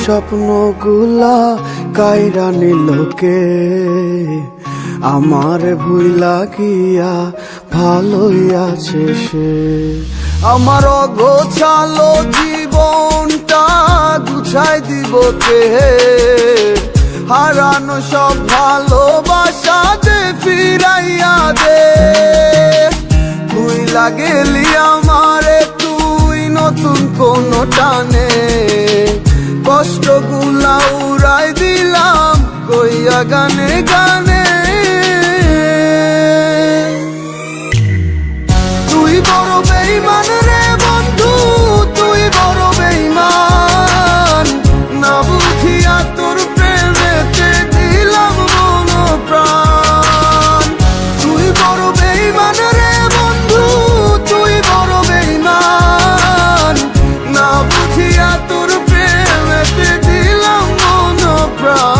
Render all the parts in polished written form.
স্বপ্নগুলা কাইরা নিলোকে, আমার ভুইলা গিয়া ভালোই আছে সে। আমার অগোছালো জীবনটা গুছাই দিব কে, হারানো সব ভালোবাসা যে ফিরাইয়া দে। তুই লাগেলি আমারে তুই নতুন কোন টানে, কষ্টগুলা উড়াই দিলাম কইয়া গানে গানে। তুই বড় বেঈমান রে বন্ধু, তুই বড় বেঈমান, না বুঝিয়া তোর প্রেমেতে দিলাম মন প্রাণ। তুই বড় বেঈমান রে বন্ধু, তুই বড় বেঈমান, না বুঝিয়া তোর প্রেমেতে দিলাম মন প্রাণ।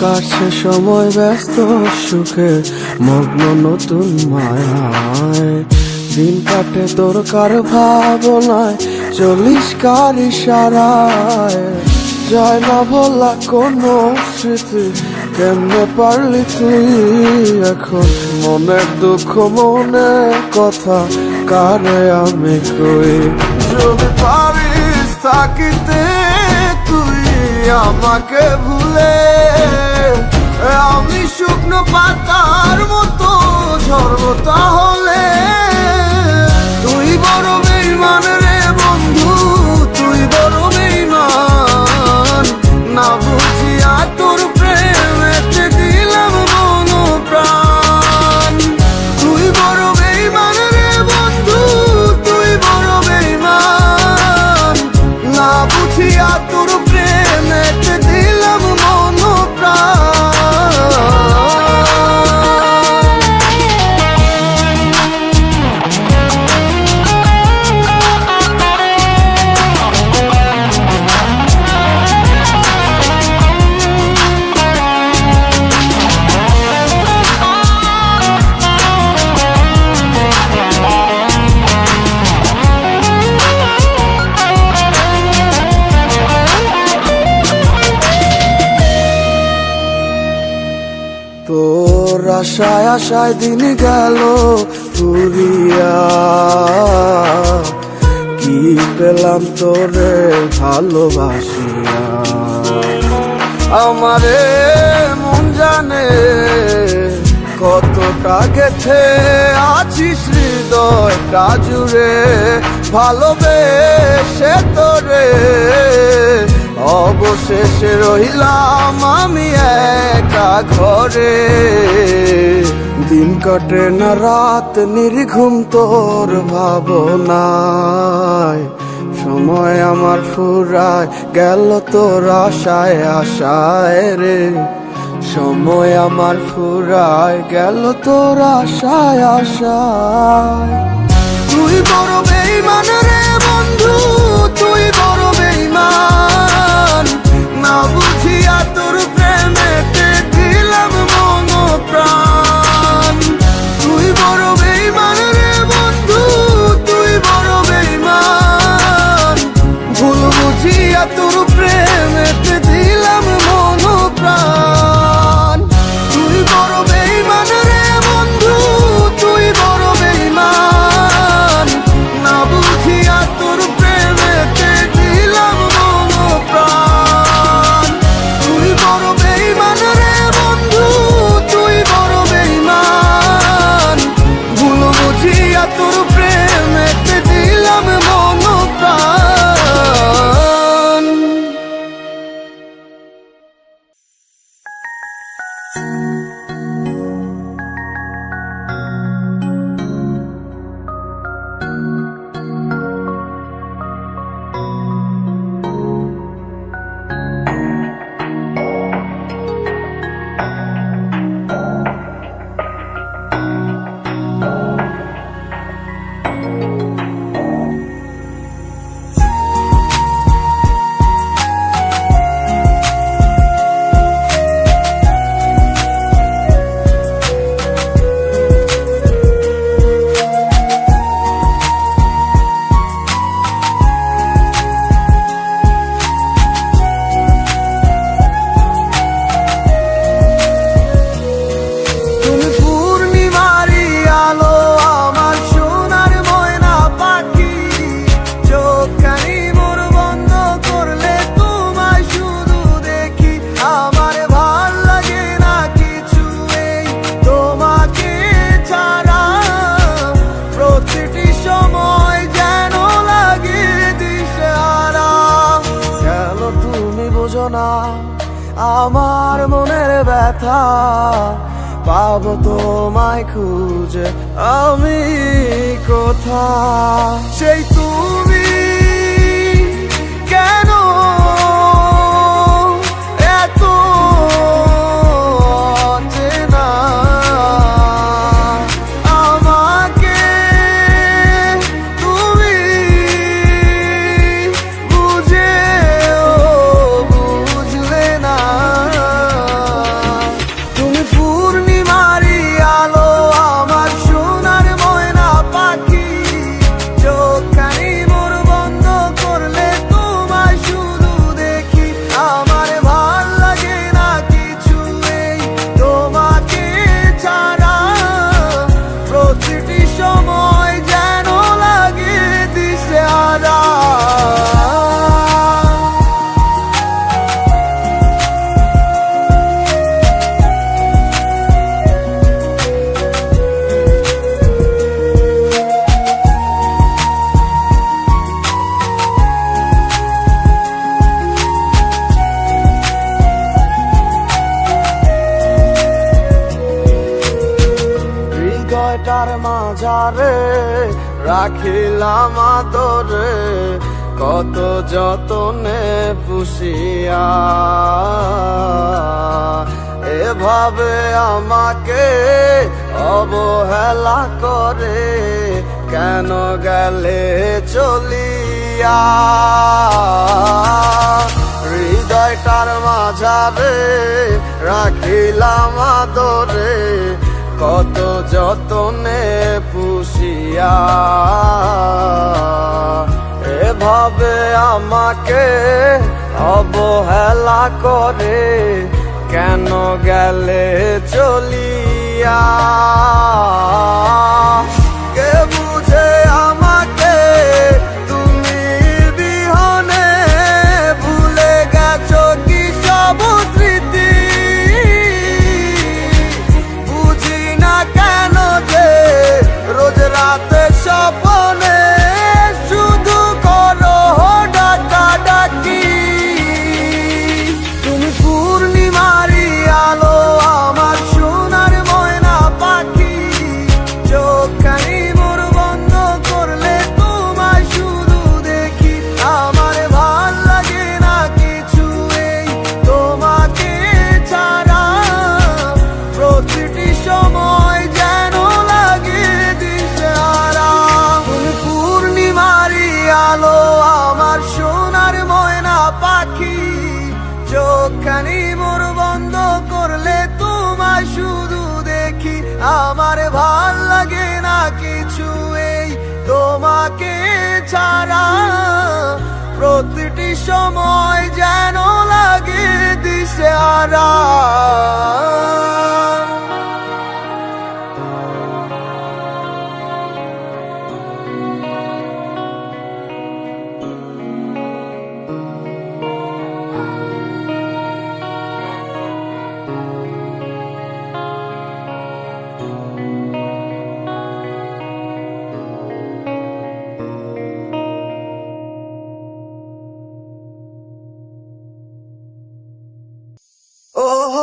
কাছে সময় ব্যস্ত সুখে মগ্ন নতুন মায়ায়, দিন কাটে তোর কার ভাবনায়, চলিস কার ইশারায়। যায় না ভোলা কোনো স্মৃতি, কেমনে পারলি তুই এখন মনের দুঃখ মনের কথা কারে আমি কই। যদি পারিস থাকিতে তুই আমাকে ভুলে, আমি শুকনো পাতার মতো ঝরবো তাহলে। তুই বড় বেঈমান রে বন্ধু, তুই বড় বেঈমান, না বুঝিয়া তোর প্রেমেতে দিলাম মন প্রাণ। তুই বড় বেঈমান রে বন্ধু, তুই বড় বেঈমান, না বুঝিয়া তোর প্রেমেতে দিলাম মন প্রাণ। তোর আশায় আশায় দিন গেল পুরিয়া, কি পেলাম তোরে ভালোবাসিয়া। আমারে মন জানে কতটা গেছে আছিস হৃদয়টা জুড়ে, ভালোবেসে তোরে অবশেষে রইলাম আমি একা ঘরে। দিন কাটে না রাত নির্ঘুম তোর ভাবনায়, সময় আমার ফুরায় গেল তোর আশায় আশায় রে। সময় আমার ফুরায় গেল তোর আশায় আশায়। তুই বড় বেঈমান রে বন্ধু, তুই বড় বেঈমান, না বুঝিয়া তোর প্রেমেতে দিলাম মন প্রাণ। তুই বড় বেঈমান রে বন্ধু, তুই বড় বেঈমান, ভুল বুঝিয়া তোর প্রেমেতে দিলাম মন প্রাণ। তুই বড় বেঈমান রে বন্ধু, তুই বড় বেঈমান, না বুঝিয়া তোর প্রেমেতে দিলাম মন প্রাণ। তুই বড় বেঈমান রে বন্ধু, তুই বড় বেঈমান, ভুল বুঝিয়া তোর প্রেমেতে দিলাম মন প্রাণ। ব্যথা পাবো তোমায় খুঁজে আমি কোথা সেই তুমি কেন এত অচেনা আমাকে তুমি বুঝেও বুঝলে না তুমি পূর্ণিমারি আলো আমার সোনার ময়না পাখি চোখখানি মোর বন্ধ করলে তোমায় শুধু দেখি আমার ভাল লাগে না কিছু এই তোমাকে ছাড়া প্রতিটি সময় যেন লাগে দিশেহারা হৃদয়টার মাঝারে রাখিলাম আদরে কত যতনে পুষিয়া এভাবে আমাকে অবহেলা করে কেন গেলে চলিয়া হৃদয়টার মাঝারে রাখিলাম আদরে কত যতনে পুষিয়া এভাবে আমাকে অবহেলা করে কেন গেলে চলিয়া কে বুঝে আমাকে তুমি বিহনে ভুলে গেছো কি সব স্মৃতি বুঝি না কেন যে রোজ রাতে স্বপ্নে শুধু করো ডাকাডাকি তুমি পূর্ণিমারি আলো আমার সোনার ময়না পাখি চোখখানি মোর বন্ধ করলে তোমায় শুধু দেখি আমার ভাল লাগে না কিছু এই তোমাকে ছাড়া প্রতিটি সময় যেন লাগে দিশেহারা তুমি পূর্ণিমারি আলো আমার সোনার ময়না পাখি চোখখানি মোর বন্ধ করলে তোমায় শুধু দেখি আমার ভাল লাগে না কিছু এই তোমাকে ছাড়া প্রতিটি সময় যেন লাগে দিশেহারা Oh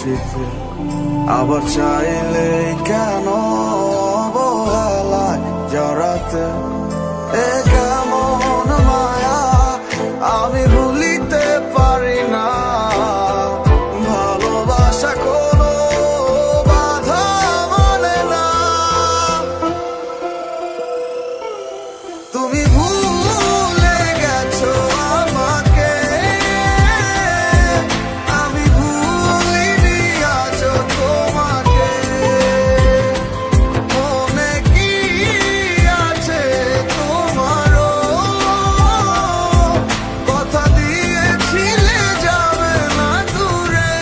খুশিতে, আবার চাইলে কেন অবহেলায় জড়াতে। এ কেমন মায়া আমি ভুলিতে পারি না, ভালোবাসা কোনো বাধা মানে না। তুমি ভুলে গেছো আমাকে, আমি ভুলিনি আজও তোমাকে। মনে কি আছে তোমারও, কথা দিয়েছিলে যাবে না দূরে।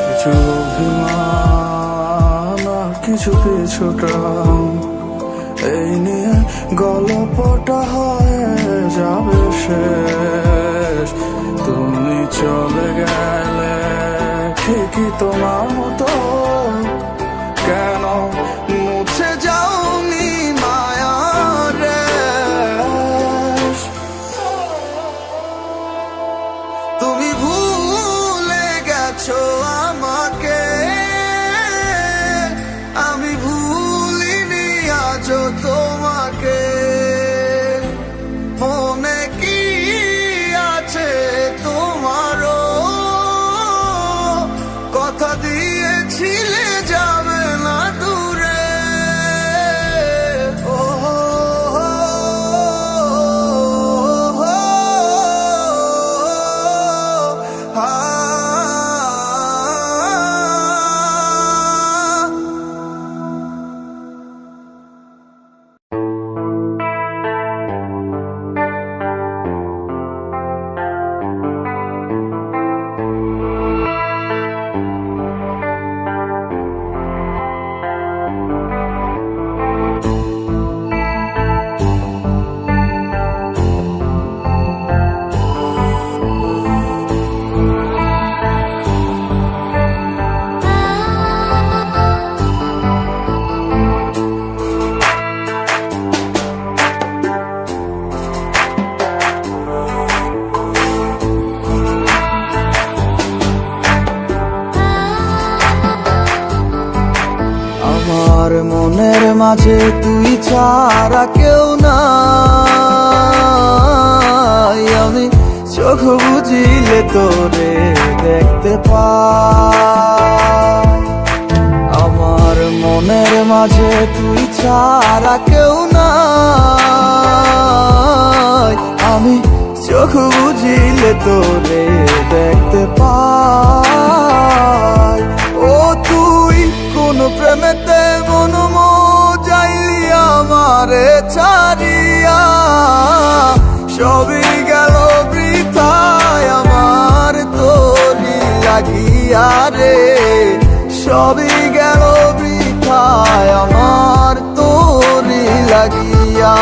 কিছু অভিমান আর কিছু পিছুটান, এই নিয়ে গল্পটা হয়ে যাবে শেষ। তুমি চলে গেলে ঠিকই তোমার মতো, কেন মুছে যাওনি মায়ার রেশ। তুমি ভুলে গেছো আমাকে, আমি ভুলিনি আজও তোমাকে। মনে কি আছে তোমারও, কথা দিয়েছিলে যাবে না দূরে। ও আমার মনের মাঝে তুই ছাড়া কেউ নাই, আমি চোখ বুঝিলে তোরে দেখতে পাই। আমার মনের মাঝে তুই ছাড়া কেউ নাই, আমি চোখ বুঝিলে তোরে দেখতে পাই। ও তুই কোন প্রেমেতে মন যাইলি আমারে ছাড়িয়া, সবই গেল বৃথায় আমার তোরি লাগিয়া রে। সবই গেল বৃথায় আমার তোরি লাগিয়া।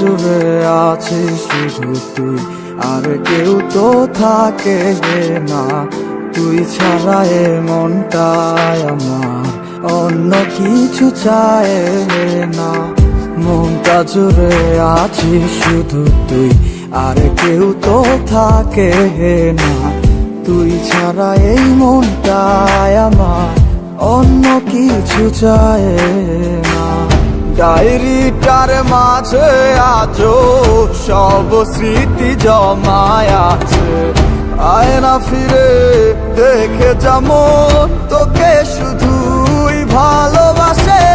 জুড়ে আছিস শুধু তুই, আর কেউ তো থাকে না। তুই ছাড়া এ মনটায় আমার অন্য কিছু চায় না। মনটা জুড়ে আছিস শুধু তুই, আর কেউ তো থাকে না। তুই ছাড়া এই মনটায় আমার অন্য কিছু চায় না। ডায়েরিটার মাঝে আজও সব স্মৃতি জমায় আছে। আয় না ফিরে দেখে যেমন, তোকে শুধুই ভালোবাসে।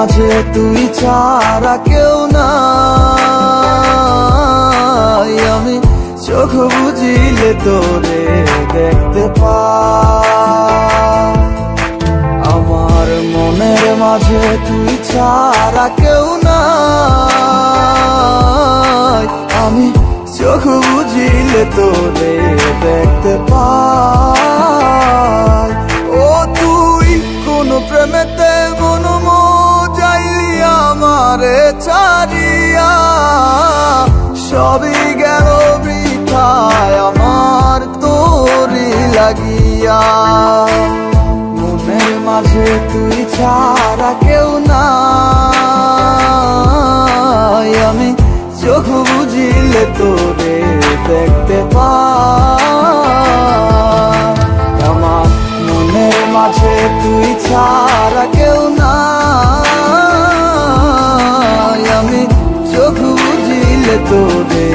মাঝে তুই ছাড়া কেউ নাই, আমি চোখ বুঝিলে তোরে দেখতে পাই। আমার মনের মাঝে তুই ছাড়া কেউ নাই, আমি চোখ বুঝিলে তোরে দেখতে পাই। ও তুই কোন প্রেমেতে মন যাইলি আমারে ছাড়িয়া, সবই গেল বৃথায় আমার তোরে লাগিয়া। মনের মাঝে তুই ছাড়া কেউ নাই, আমি চোখ বুঝিলে তোরে দেখতে পাই। আমার মনের মাঝে তুই ছাড়া কেউ নাই, আমি চোখ বুঝিলে তোরে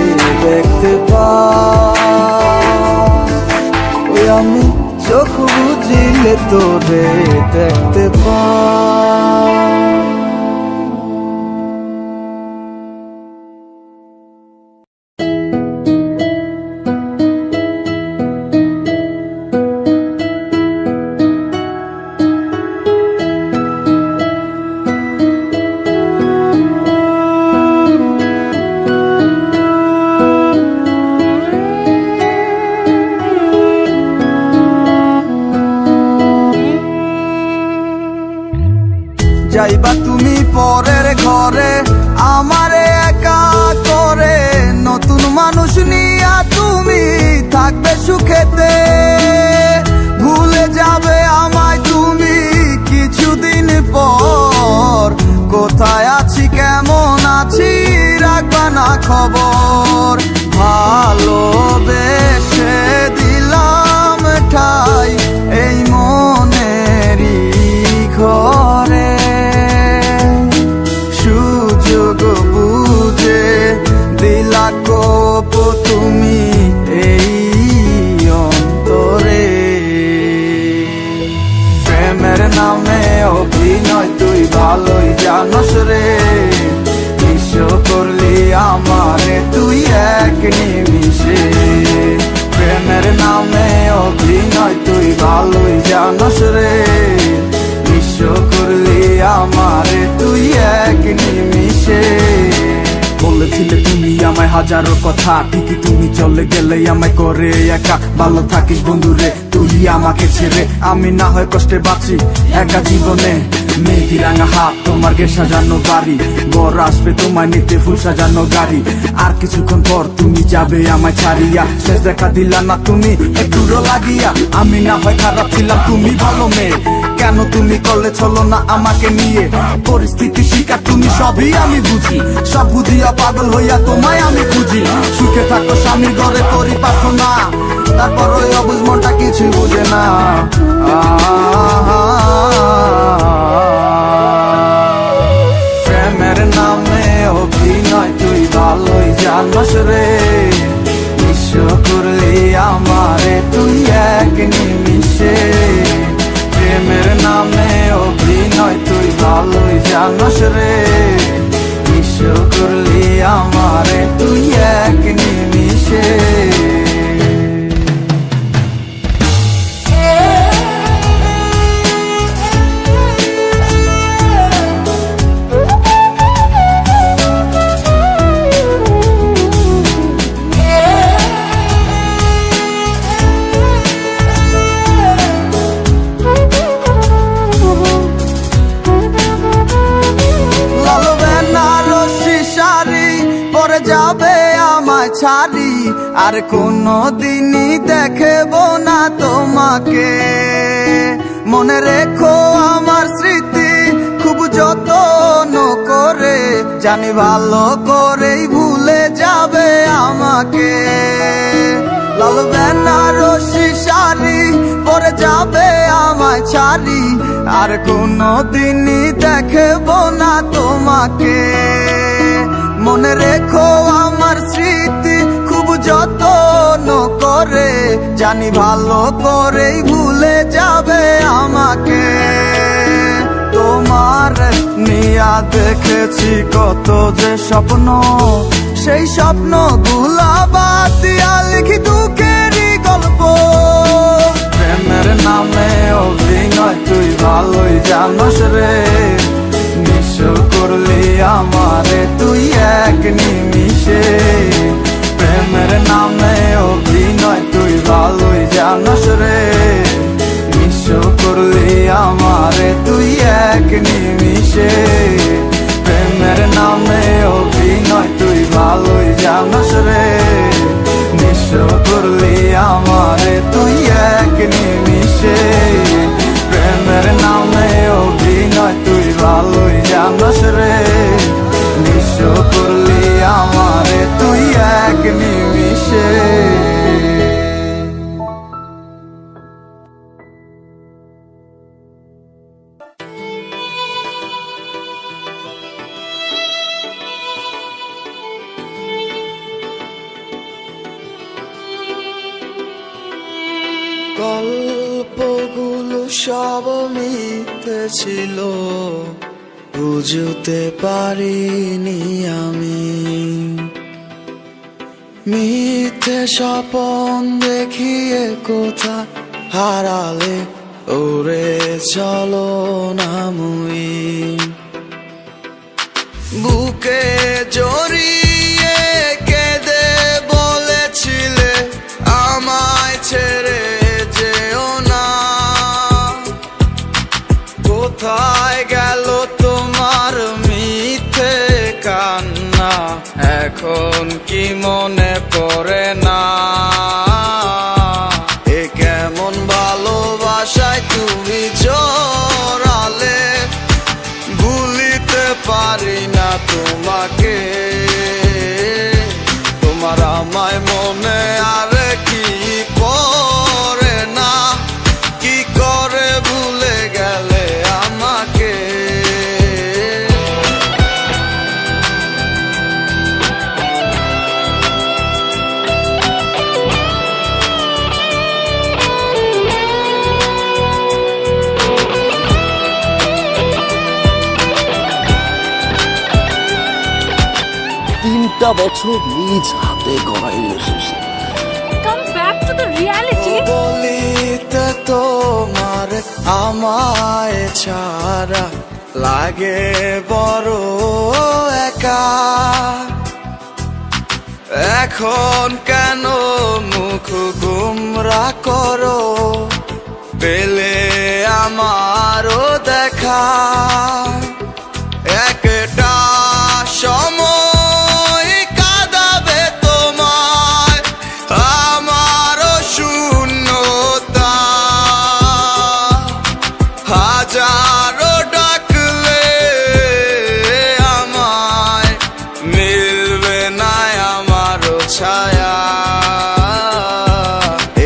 দেখতে পাই। আমি চোখ বুঝিলে তোরে দেখতে পাই। যাইবা তুমি পরের ঘরে আমারে একা করে, নতুন মানুষ নিয়া তুমি থাকবে সুখেতে। ভুলে যাবে আমায় তুমি কিছুদিন পর, কোথায় আছি কেমন আছি রাখবা না খবর। ভালোবেসে দিলাম ঠাই এই মনেরই ঘরে, সুযোগ বুঝে দিলা কোপ তুমি এই অন্তরে। প্রেমের নামে অভিনয় তুই ভালোই জানস রে, বিশ্ব করলি আমারে তুই এক নিমিষে। প্রেমের নামে অভিনয় তুই ভালোই জানস রে, বিশ্ব করলি আমারে তুই এক নিমিষে। বলেছিলে তুমি আমায় হাজারো কথা, ঠিকই তুমি চলে গেলে আমায় করে একা। ভালো থাকিস বন্ধুরে তুই আমাকে ছেড়ে, আমি না হয় কষ্টে বাঁচি একা জীবনে। মেহেদি রাঙা হাত তোমার গে সাজানো বাড়ি, বর আসবে তোমায় নিতে ফুল সাজানো গাড়ি। আর কিছুক্ষণ পর তুমি যাবে আমায় ছাড়িয়া, শেষ দেখা দিলা না তুমি একটুরো লাগিয়া। আমি না হয় খারাপ ছিলাম তুমি ভালো মেয়ে, কেন তুমি করলে চলো না আমাকে নিয়ে। পরিস্থিতি শিকার তুমি সবই আমি বুঝি, সব বুঝিয়া পাগল হইয়া তোমায় আমি খুঁজি। সুখে থাকো স্বামীর ঘরে করি প্রার্থনা, তারপর ওই অবুঝ মনটা কিছুই বুঝে না। প্রেমের নামে অভিনয় তুই ভালোই জানস রে, বিশ্ব করলি আমারে তুই এক নিমিষে। প্রেমের নামে অভিনয় তুই ভালোই জানস রে, বিশ্ব করলি আমারে তুই এক নিমিষে। যাবে আমায় ছাড়ি আর কোনো দিনই দেখব না তোমাকে। মনে রেখো আমার স্মৃতি খুব যত্ন করে, জানি ভালো করেই ভুলে যাবে আমাকে। লাল বেনারসি শাড়ি পরে যাবে আমায় ছাড়ি আর কোনো দিনই দেখব না তোমাকে। মনে রেখো আমার স্মৃতি খুব যত্ন করে, জানি ভালো করেই ভুলে যাবে আমাকে। তোমার নিয়া দেখেছি কত যে স্বপ্ন, সেই স্বপ্ন গুলা বাদ দিয়া লিখি দুঃখেরই গল্প। প্রেমের নামে অভিনয় তুই ভালোই জানোস রে, নিঃস্ব করলি আমারে তুই এক নিমিষে। প্রেমের নামে অভিনয় তুই ভালোই জানোস রে, নিঃস্ব করলি আমারে তুই এক নিমিষে। প্রেমের নামে অভিনয় তুই ভালোই জানোস রে, নিঃস্ব করলি আমারে তুই এক নিমিষে। প্রেমের নামে অভিনয় তুই ভালোই জানোস রে, নিঃস্ব করলি আমারে তুই এক নিমিষে। গল্পগুলো সব মিথ্যে ছিল, বুঝতে পারিনি আমি। মিথ্যে স্বপন দেখিয়ে কোথা হারালে ওরে চলো না মুই। বুকে জড়িয়ে কেঁদে বলেছিলে আমায় ছেড়ে যেও না। কোথায় গেল তোমার মিথ্যে কান্না, এখন কি মনে পড়ে না? এ কেমন ভালোবাসায় তুমি জড়ালে, ভুলিতে পারি না তোমাকে। তোমার আমায় মনে আর কি পড়ে না, কি করে ভুলে গেলে আমাকে। তিনটা বছর নিজ হাতে গড়া relationship. Come back to the reality. বলিতে তোমার আমায় ছাড়া লাগে বড় একা। এখন কেন মুখ গুমরা করো, পেলে আমারও দেখা। একটা সময় কাঁদাবে তোমায় আমারও শূন্যতা। হাজারো ডাকলে আমায় মিলবে না আমারও ছায়া।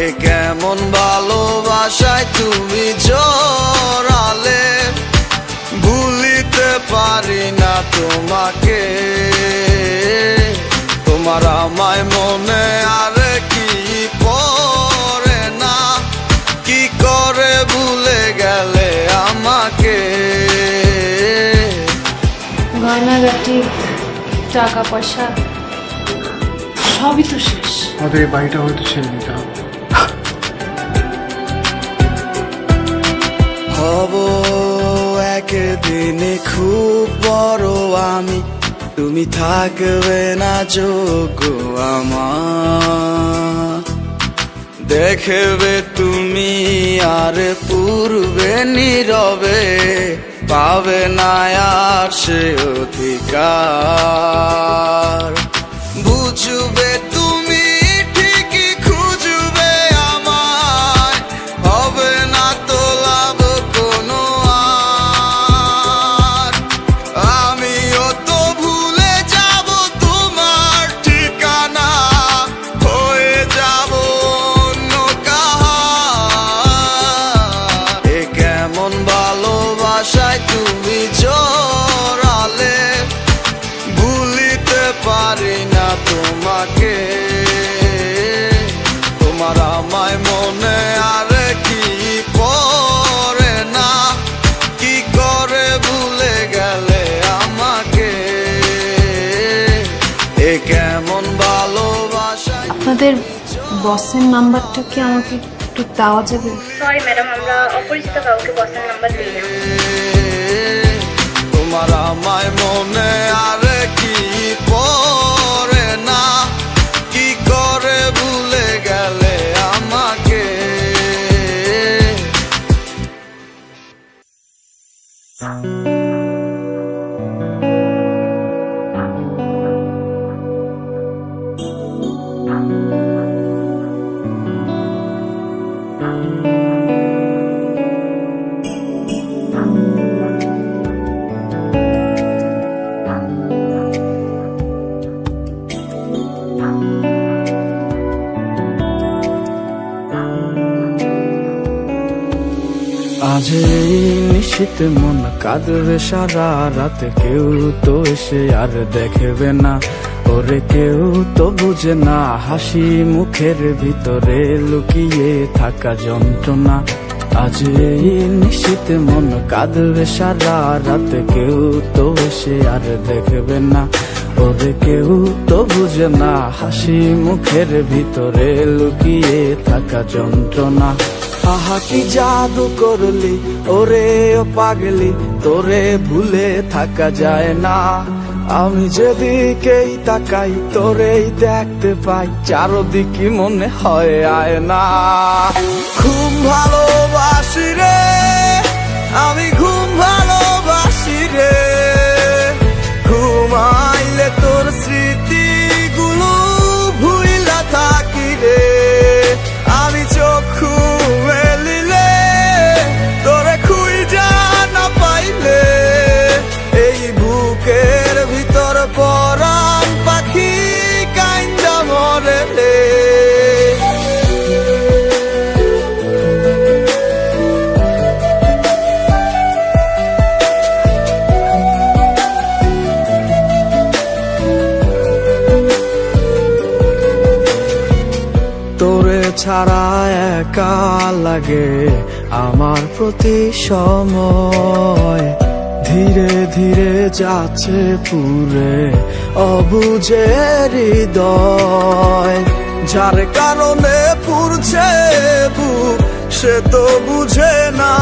এ কেমন ভালোবাসায় তুমি জড়ালে, ভুলিতে পারি না তোমাকে। তোমার আমায় মনে আর কি পড়ে না, কি করে ভুলে গেলে আমাকে। গয়নাগাটি, টাকা পয়সা সবই তো শেষ। আমাদের এই বাড়িটা হয়তো ছেড়ে দিতে হবে। হব একদিনে খুব বড় আমি, তুমি থাকবে না যোগ্য আমার। দেখবে তুমি আর পূর্বে নীরবে, পাবে না আর সে অধিকার। বুঝবে তুমি ঠিকই খুঁজবে আমায়, হবে না তো লাভ কোনো আর। আমিও তো ভুলে যাব তোমার ঠিকানা, হয়ে যাব অন্য কাহার। এ কেমন ভালোবাসায় তুমি জড়ালে, ভুলিতে পারি এমন ভালোবাসা আপনাদের বসের নাম্বারটা কি আমাকে একটু দেওয়া যাবে? সরি ম্যাডাম, আমরা অপরিচিত কাউকে বসের নাম্বার দিই না। তোমার আমায় মনে আর কি পড়ে না, কি করে ভুলে গেলে আমাকে। আজ এই নিশীতে মন কাঁদবে সারা রাতে, কেউ তো এসে আর দেখবে না, ওরে কেউ তো বুঝে না হাসি মুখের ভিতরে লুকিয়ে থাকা যন্ত্রণা। আজ এই নিশীতে মন কাঁদবে সারা রাতে, কেউ তো এসে আর দেখবে না, ওরে কেউ তো বুঝে না হাসি মুখের ভিতরে লুকিয়ে থাকা যন্ত্রণা। আহা কি জাদু করলি ওরে ও পাগলি, তোরে ভুলে থাকা যায় না। আমি যেদিকেই তাকাই তোরেই দেখতে পাই, চারদিকে মনে হয় আয়না। খুব ভালোবাসি রে আমি, খুব ভালোবাসি রে, ঘুমাইলে তোর স্মৃতিগুলো ভুইলা থাকি রে। আমি চক্ষু মেলিলে তোরে খুঁজা না পাইলে, এই বুকের ভিতর পরাণ পাখি কাইন্দা মরে রে। তোরে ছাড়া একা লাগে আমার প্রতি সময়, ধীরে ধীরে যাচ্ছে পুরে অবুঝে হৃদয়। যার কারণে পুরছে বুক সে তো বুঝে না,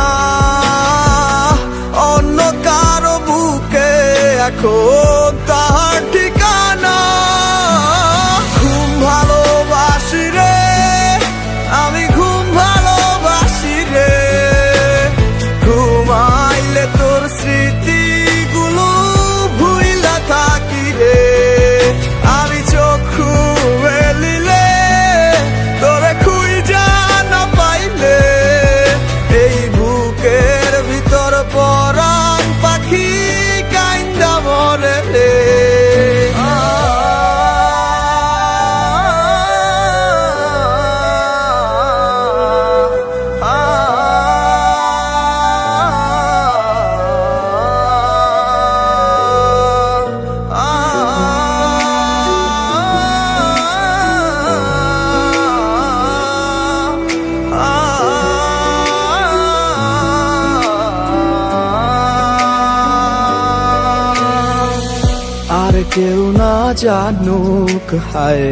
অন্য কারো বুকে এখন তাহার ঠিকানা। খুব ভালোবাসি রে আমি, খুব ভালোবাসি রে, ঘুমাইলে তোর স্মৃতিগুলো ভুইলা থাকি রে। আমি চক্ষু মেলিলে তোরে খুঁজা না পাইলে, এই বুকের ভিতর পরাণ পাখি কাইন্দা মরে রে। আর কেউ না জানুক হায়,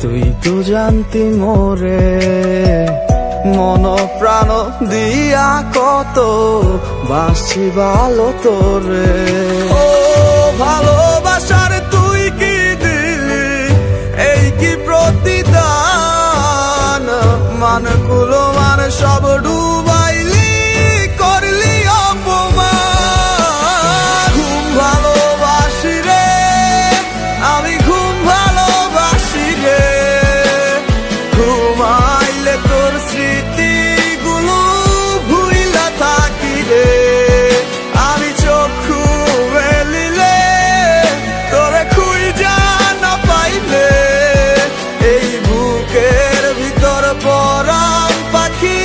তুই তো জানতি মোরে, মন প্রাণ দিয়া কত বাসছি ভালো তোরে। ও ভালোবাসার তুই কি দিলি, এই কি প্রতিদান, মান কুলো মান সব ডুবাইলি, করলি অপমান। খুব ভালোবাসি রে আমি, খুব ভালোবাসি রে, ঘুমাইলে তোর স্মৃতিগুলো ভুইলা থাকি রে। আমি চক্ষু মেলিলে তোরে খুঁজা না পাইলে, এই বুকের ভিতর পরাণ পাখি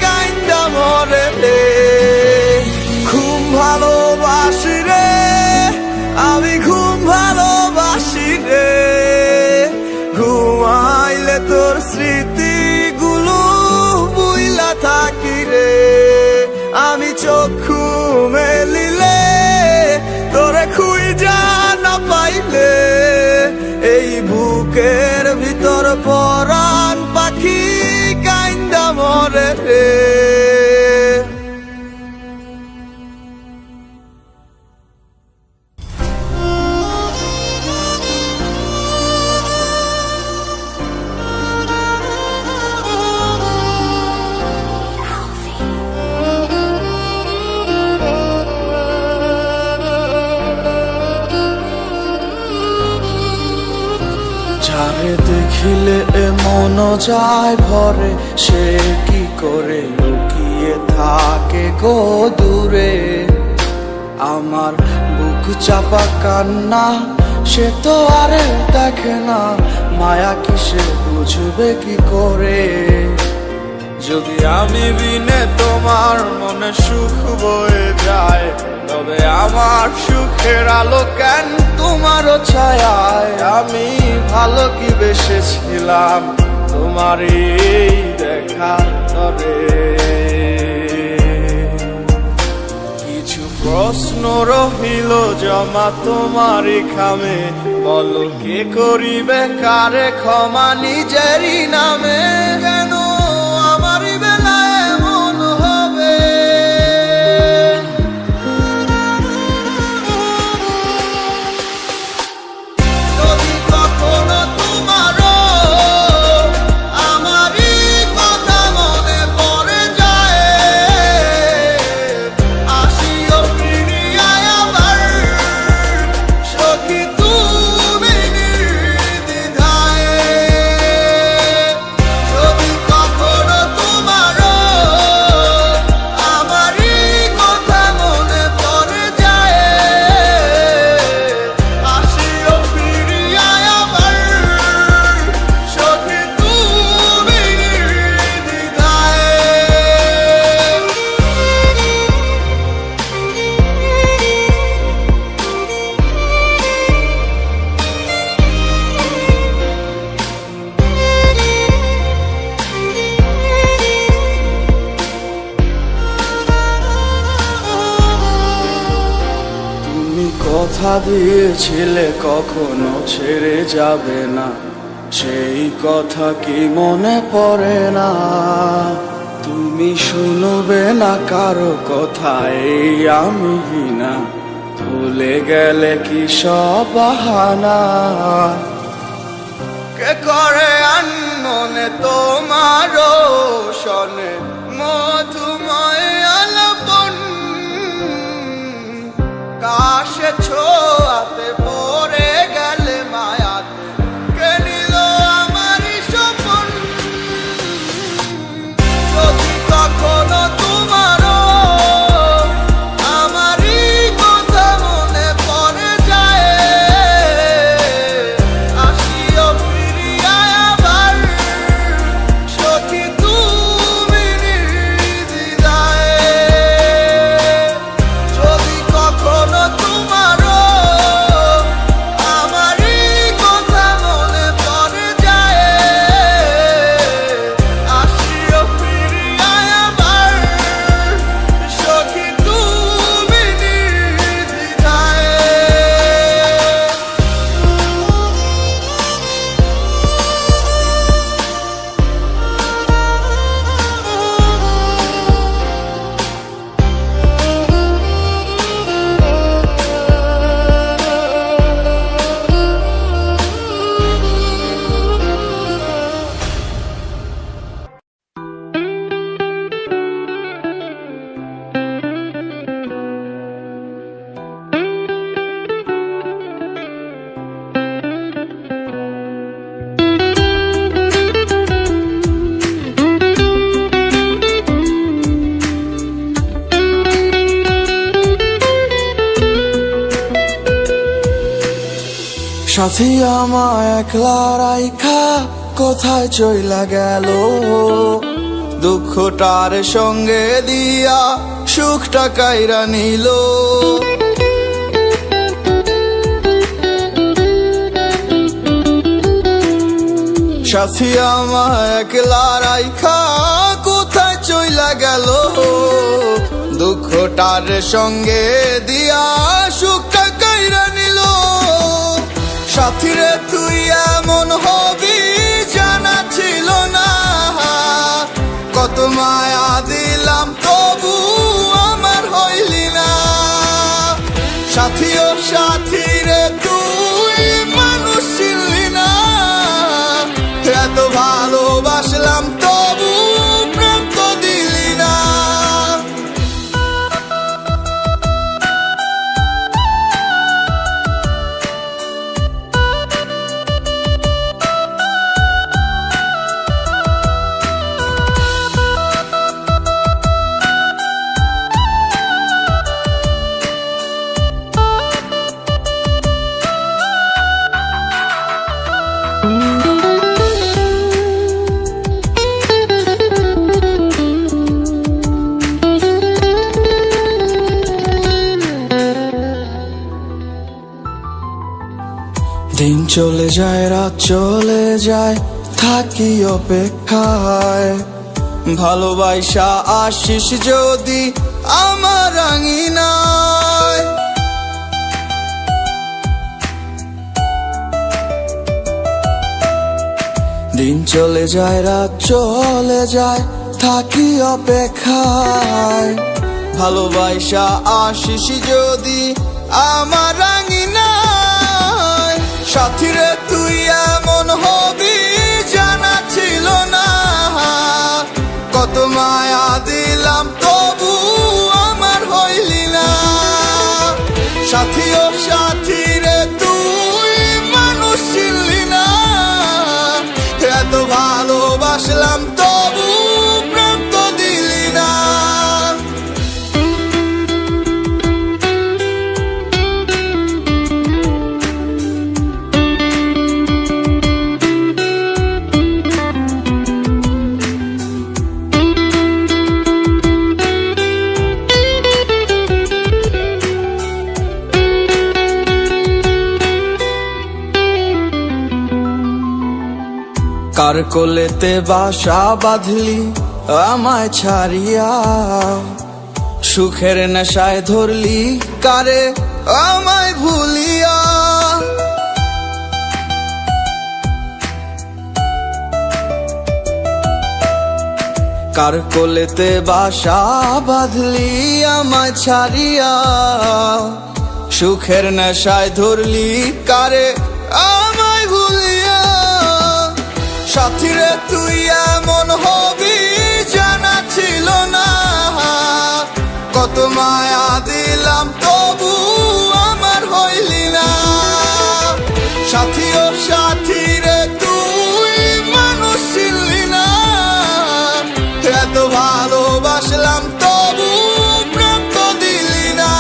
কাইন্দা মরে রে। খুব ভালোবাসি রে আমি, খুব ভালোবাসি রে, ঘুমাইলে তোর স্মৃতিগুলো ভুইলা থাকি রে। আমি চক্ষু মেলিলে তোরে খুঁজা না পাইলে, এই বুকের ভিতর পরাণ পাখি কাইন্দা মরে রে। যারে দেখিলে মন যায় ভরে, সে কি করে লুকিয়ে থাকে গো দূরে। আমার বুক চাপা কান্না, সে তো আরে দেখে না, মায়া কিসে বুঝবে কি করে। যদি আমি বিনে তোমার মনে সুখ বয়ে যায়, তবে আমার সুখের আলো কেন তোমারও ছায়ায়। আমি ভালো কি বেসেছিলাম তোমার এই দেখার তরে। কিছু প্রশ্ন রহিল জমা তোমারই খামে, বলো কে করিবে কারে ক্ষমা নিজেরই নামে। কেন আমারই বেলায় এমন হবে, যদি কখনো তোমারও আমারই কথা মনে পড়ে যায়, আসিও ফিরিয়া আবার সখী তুমি নির্দ্বিধায়। যদি কখনো তোমারও আমারই কথা মনে পড়ে যায়, আসিও ফিরিয়া আবার সখী তুমি নির্দ্বিধায়। তুমি কথা দিয়েছিলে কখনো ছেড়ে যাবে না, সেই কথা কি মনে পড়ে না। তুমি শুনবে না কারো কথা, এই আমি না ভুলে গেলে কি সব বাহানা। কে করে আনমনে তোমারও শোনে মধুময় আলাপন, কাশে ছোঁয়াতে পড়ে গেলে মায়াতে কে নিল আমারই স্বপন। যদি কখনো তোমারও আমারই কথা মনে পড়ে যায়, আসিও ফিরিয়া আবার সখী তুমি নির্দ্বিধায়। যদি কখনো তোমারও আমারই কথা মনে পড়ে যায়, আসিও ফিরিয়া আবার সখী তুমি নির্দ্বিধায়। সাথী আমায় একলা রাইখা কোথায় চইলা গেল, দুঃখটার সঙ্গে দিয়া সুখটা কাইরা নিল। সাথী আমায় একলা রাইখা কোথায় চইলা গেল, দুঃখটার সঙ্গে দিয়া সুখটা কাইরা নিল। সাথীরে তুই এমন চলে যায় রাত চলে যায় থাকি অপেক্ষায় ভালোবাসা আসিস যদি আমার আঙিনায় দিন চলে যায় রাত চলে যায় থাকি অপেক্ষায় ভালোবাসা আসিস যদি আমার আঙিনায় সাথী রে তুই এমন হবি জানা ছিল না কত মায়া দিলাম তবু আমার হইলি না সাথী ও সাথী রে তুই মানুষ ছিলি না এত ভালোবাসলাম তবু প্রেম তো দিলি না কার কোলেতে বাসা বাঁধলি আমায় ছাড়িয়া সুখের নেশায় ধরলি কারে আমায় ভুলিয়া কার কোলেতে বাসা বাঁধলি আমায় ছাড়িয়া সুখের নেশায় ধরলি কারে আমায় ভুলিয়া সাথী রে তুই এমন হবি জানা ছিল না কত মায়া দিলাম তবু আমার হইলি না সাথী ও সাথী রে তুই মানুষ ছিলি না এত ভালোবাসলাম তবু প্রেম তো দিলি না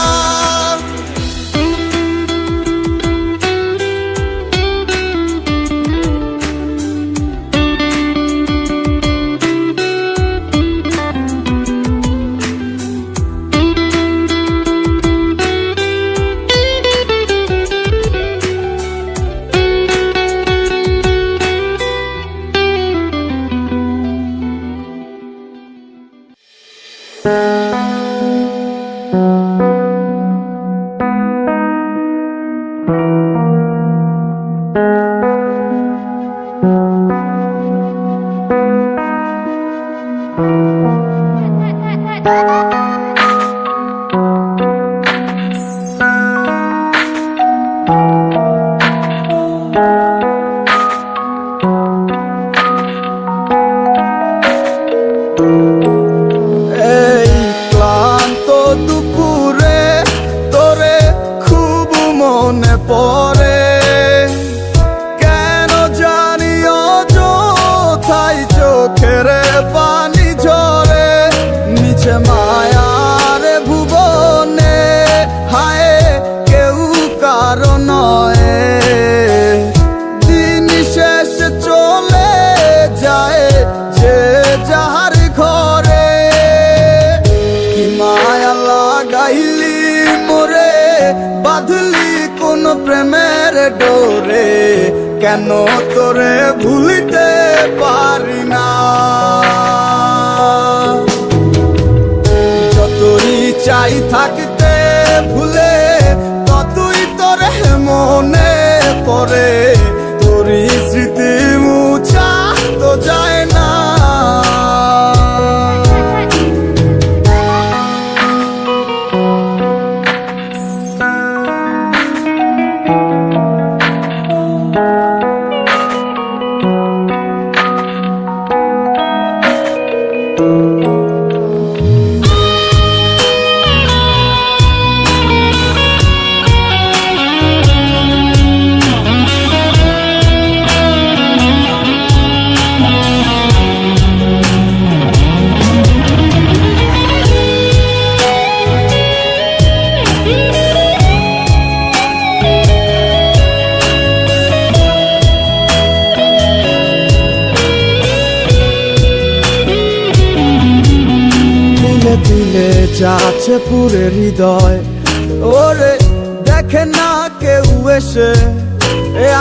এই ক্লান্ত দুপুরে তোরে খুব মনে পড়ে কেন জানি অযথাই চোখের পানি ঝরে নিচে মায়ার ভুবনে হায় কেউ কারো নয় দিন শেষ চলে যায় যে যাহার ঘরে কি মায়া লাগাইলি মোরে বাঁধলি কোন প্রেমের ডোরে কেন তোরে ভুলিতে পারি না যতই চাই থাকতে ভুলে ততই তোরে মনে পড়ে তোরই স্মৃতি মুছা তো যায় না দিলে যাচ্ছে পুরে হৃদয় ওরে দেখে না কেউ এসে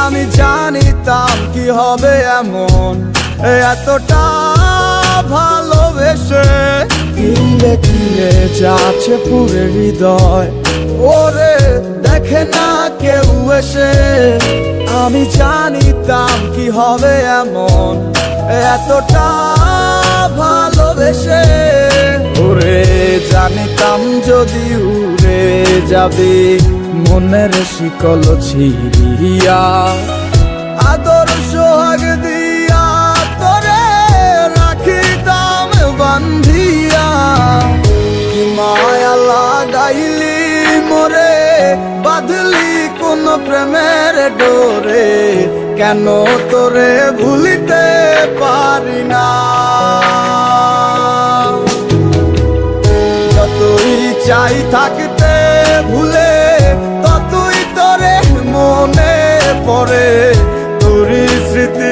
আমি জানিতাম কি হবে এমন এতটা ভালোবেসে কিলে কিলে যাচ্ছে পুরে হৃদয় ওরে দেখে না কেউ এসে আমি জানিতাম কি হবে এমন এতটা ভালোবেসে ওরে জানিতাম যদি উড়ে যাবে মনের শিকল ছিড়িয়া আদর সোহাগ দিয়া তোরে রাখিতাম বান্ধিয়া কি মায়া লাগাইলি মোরে বাঁধলি কোন প্রেমের ডোরে কেন তোরে ভুলিতে পারি না যতই চাই থাকতে ভুলে ততই তোরে মনে পড়ে তোর স্মৃতি